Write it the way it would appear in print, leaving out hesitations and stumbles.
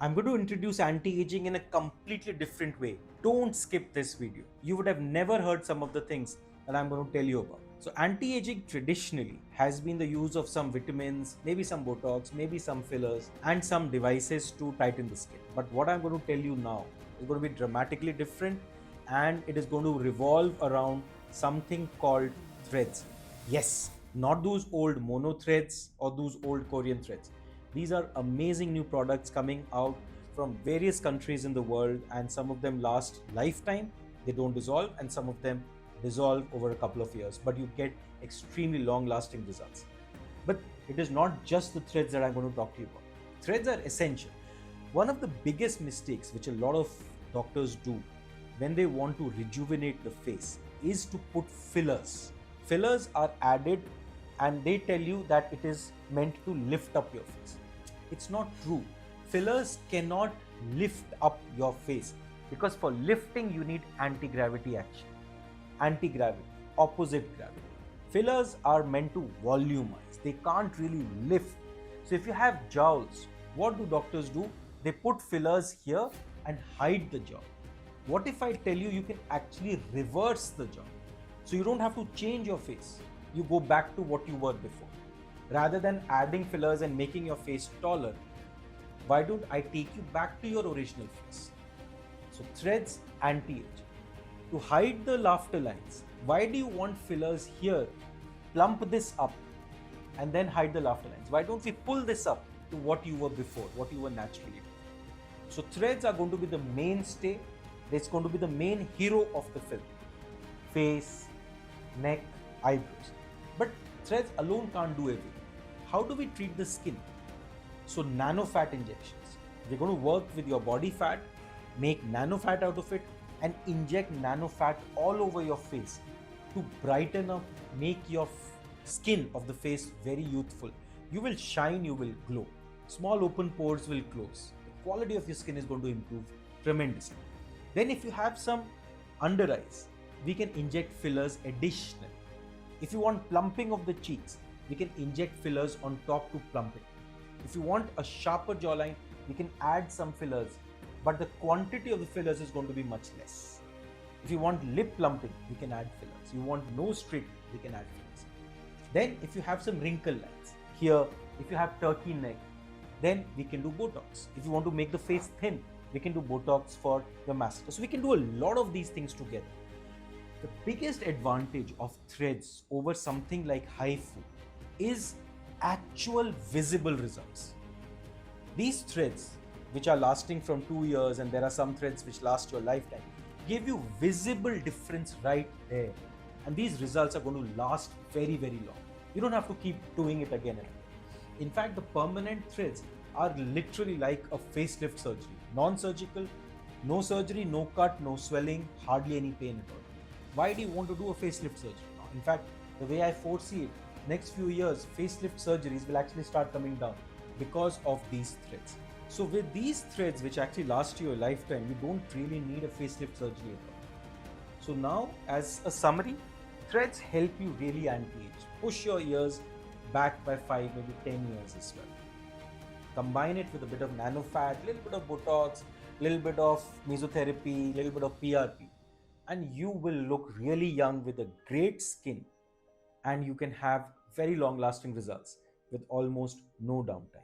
I'm going to introduce anti-aging in a completely different way. Don't skip this video. You would have never heard some of the things that I'm going to tell you about. So anti-aging traditionally has been the use of some vitamins, maybe some Botox, maybe some fillers, and some devices to tighten the skin. But what I'm going to tell you now is going to be dramatically different, and it is going to revolve around something called threads. Yes, not those old mono threads or those old Korean threads. These are amazing new products coming out from various countries in the world, and some of them last lifetime. They don't dissolve, and some of them dissolve over a couple of years, but you get extremely long lasting results. But it is not just the threads that I'm going to talk to you about. Threads are essential. One of the biggest mistakes which a lot of doctors do when they want to rejuvenate the face is to put fillers. Fillers are added and they tell you that it is meant to lift up your face. It's not true. Fillers cannot lift up your face because for lifting you need anti-gravity action. Anti-gravity, opposite gravity. Fillers are meant to volumize. They can't really lift. So if you have jowls, what do doctors do? They put fillers here and hide the jowl. What if I tell you you can actually reverse the jowl? So you don't have to change your face. You go back to what you were before. Rather than adding fillers and making your face taller, why don't I take you back to your original face? So threads anti-age. To hide the laughter lines, why do you want fillers here? Plump this up and then hide the laughter lines. Why don't we pull this up to what you were before, what you were naturally doing? So threads are going to be the mainstay. It's going to be the main hero of the film. Face, neck, eyebrows. But threads alone can't do everything. How do we treat the skin? So nanofat injections. We're going to work with your body fat, make nanofat out of it, and inject nanofat all over your face to brighten up, make your skin of the face very youthful. You will shine, you will glow. Small open pores will close. The quality of your skin is going to improve tremendously. Then if you have some under eyes, we can inject fillers additionally. If you want plumping of the cheeks, we can inject fillers on top to plump it. If you want a sharper jawline, we can add some fillers, but the quantity of the fillers is going to be much less. If you want lip plumping, we can add fillers. You want nose straightening, we can add fillers. Then if you have some wrinkle lines, here, if you have turkey neck, then we can do Botox. If you want to make the face thin, we can do Botox for the mascara. So we can do a lot of these things together. The biggest advantage of threads over something like HIFU is actual visible results. These threads, which are lasting from 2 years, and there are some threads which last your lifetime, give you visible difference right there. And these results are going to last very, very long. You don't have to keep doing it again and again. In fact, the permanent threads are literally like a facelift surgery. Non-surgical, no surgery, no cut, no swelling, hardly any pain at all. Why do you want to do a facelift surgery now? In fact, the way I foresee it, next few years, facelift surgeries will actually start coming down because of these threads. So with these threads, which actually last you a lifetime, you don't really need a facelift surgery at all. So now, as a summary, threads help you really anti-age. Push your years back by 5, maybe 10 years as well. Combine it with a bit of nanofat, little bit of Botox, little bit of mesotherapy, little bit of PRP, and you will look really young with a great skin, and you can have very long lasting results with almost no downtime.